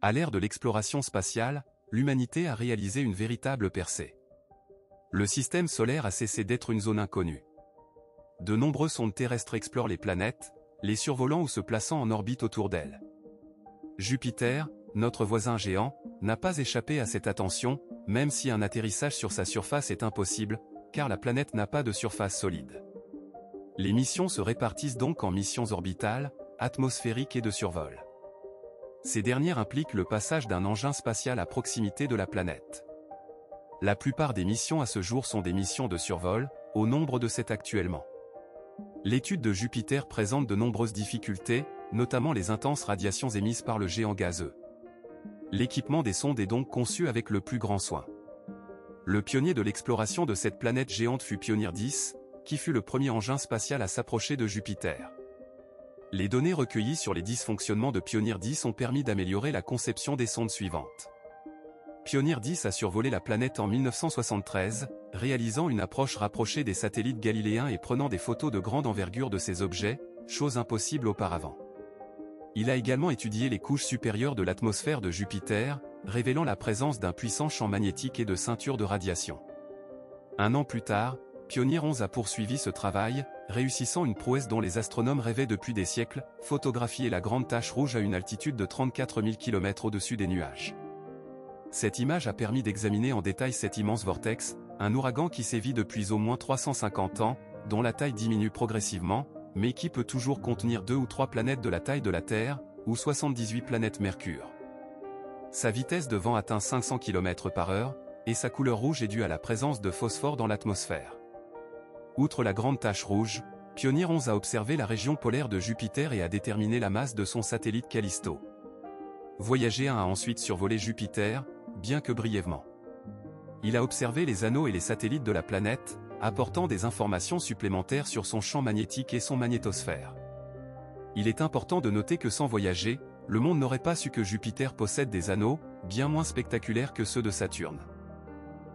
À l'ère de l'exploration spatiale, l'humanité a réalisé une véritable percée. Le système solaire a cessé d'être une zone inconnue. De nombreux sondes terrestres explorent les planètes, les survolant ou se plaçant en orbite autour d'elles. Jupiter, notre voisin géant, n'a pas échappé à cette attention, même si un atterrissage sur sa surface est impossible, car la planète n'a pas de surface solide. Les missions se répartissent donc en missions orbitales, atmosphériques et de survol. Ces dernières impliquent le passage d'un engin spatial à proximité de la planète. La plupart des missions à ce jour sont des missions de survol, au nombre de 7 actuellement. L'étude de Jupiter présente de nombreuses difficultés, notamment les intenses radiations émises par le géant gazeux. L'équipement des sondes est donc conçu avec le plus grand soin. Le pionnier de l'exploration de cette planète géante fut Pioneer 10, qui fut le premier engin spatial à s'approcher de Jupiter. Les données recueillies sur les dysfonctionnements de Pioneer 10 ont permis d'améliorer la conception des sondes suivantes. Pioneer 10 a survolé la planète en 1973, réalisant une approche rapprochée des satellites galiléens et prenant des photos de grande envergure de ces objets, chose impossible auparavant. Il a également étudié les couches supérieures de l'atmosphère de Jupiter, révélant la présence d'un puissant champ magnétique et de ceintures de radiation. Un an plus tard, Pioneer 11 a poursuivi ce travail, réussissant une prouesse dont les astronomes rêvaient depuis des siècles, photographier la grande tache rouge à une altitude de 34 000 km au-dessus des nuages. Cette image a permis d'examiner en détail cet immense vortex, un ouragan qui sévit depuis au moins 350 ans, dont la taille diminue progressivement, mais qui peut toujours contenir 2 ou 3 planètes de la taille de la Terre, ou 78 planètes Mercure. Sa vitesse de vent atteint 500 km/h, et sa couleur rouge est due à la présence de phosphore dans l'atmosphère. Outre la grande tache rouge, Pioneer 11 a observé la région polaire de Jupiter et a déterminé la masse de son satellite Callisto. Voyager 1 a ensuite survolé Jupiter, bien que brièvement. Il a observé les anneaux et les satellites de la planète, apportant des informations supplémentaires sur son champ magnétique et son magnétosphère. Il est important de noter que sans voyager, le monde n'aurait pas su que Jupiter possède des anneaux, bien moins spectaculaires que ceux de Saturne.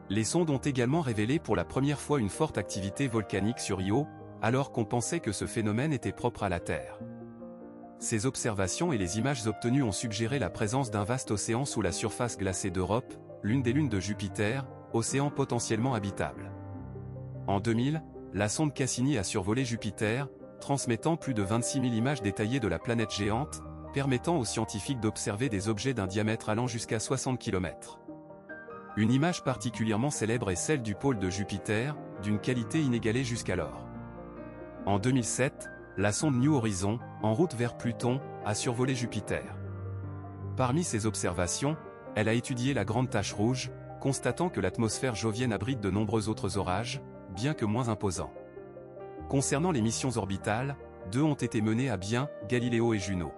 Les sondes ont également révélé pour la première fois une forte activité volcanique sur Io, alors qu'on pensait que ce phénomène était propre à la Terre. Ces observations et les images obtenues ont suggéré la présence d'un vaste océan sous la surface glacée d'Europe, l'une des lunes de Jupiter, océan potentiellement habitable. En 2000, la sonde Cassini a survolé Jupiter, transmettant plus de 26 000 images détaillées de la planète géante, permettant aux scientifiques d'observer des objets d'un diamètre allant jusqu'à 60 km. Une image particulièrement célèbre est celle du pôle de Jupiter, d'une qualité inégalée jusqu'alors. En 2007, la sonde New Horizon, en route vers Pluton, a survolé Jupiter. Parmi ses observations, elle a étudié la grande tache rouge, constatant que l'atmosphère jovienne abrite de nombreux autres orages, bien que moins imposants. Concernant les missions orbitales, 2 ont été menées à bien, Galileo et Juno.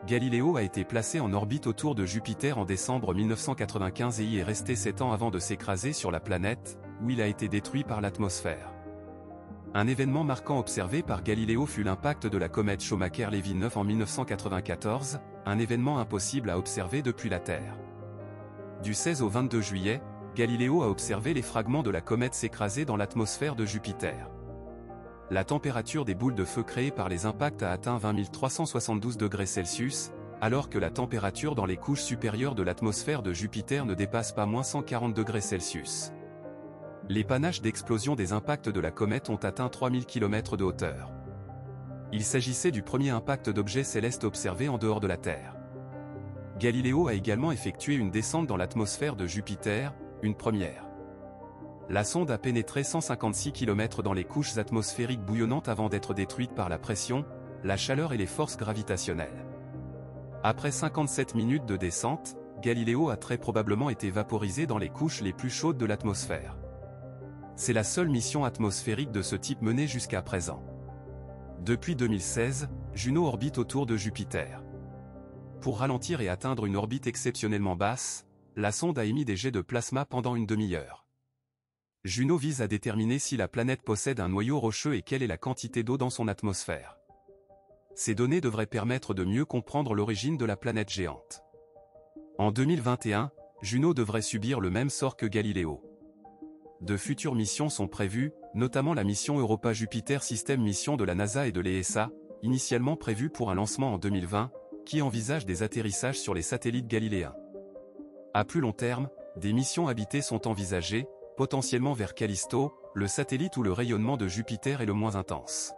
Galileo a été placé en orbite autour de Jupiter en décembre 1995 et y est resté 7 ans avant de s'écraser sur la planète, où il a été détruit par l'atmosphère. Un événement marquant observé par Galileo fut l'impact de la comète Shoemaker-Levy 9 en 1994, un événement impossible à observer depuis la Terre. Du 16 au 22 juillet, Galileo a observé les fragments de la comète s'écraser dans l'atmosphère de Jupiter. La température des boules de feu créées par les impacts a atteint 20 372 degrés Celsius, alors que la température dans les couches supérieures de l'atmosphère de Jupiter ne dépasse pas moins 140 degrés Celsius. Les panaches d'explosion des impacts de la comète ont atteint 3000 km de hauteur. Il s'agissait du premier impact d'objets célestes observé en dehors de la Terre. Galileo a également effectué une descente dans l'atmosphère de Jupiter, une première. La sonde a pénétré 156 km dans les couches atmosphériques bouillonnantes avant d'être détruite par la pression, la chaleur et les forces gravitationnelles. Après 57 minutes de descente, Galileo a très probablement été vaporisé dans les couches les plus chaudes de l'atmosphère. C'est la seule mission atmosphérique de ce type menée jusqu'à présent. Depuis 2016, Juno orbite autour de Jupiter. Pour ralentir et atteindre une orbite exceptionnellement basse, la sonde a émis des jets de plasma pendant une demi-heure. Juno vise à déterminer si la planète possède un noyau rocheux et quelle est la quantité d'eau dans son atmosphère. Ces données devraient permettre de mieux comprendre l'origine de la planète géante. En 2021, Juno devrait subir le même sort que Galileo. De futures missions sont prévues, notamment la mission Europa-Jupiter System Mission de la NASA et de l'ESA, initialement prévue pour un lancement en 2020, qui envisage des atterrissages sur les satellites galiléens. À plus long terme, des missions habitées sont envisagées, potentiellement vers Callisto, le satellite où le rayonnement de Jupiter est le moins intense.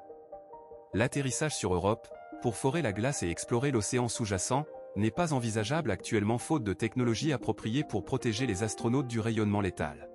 L'atterrissage sur Europe, pour forer la glace et explorer l'océan sous-jacent, n'est pas envisageable actuellement faute de technologies appropriées pour protéger les astronautes du rayonnement létal.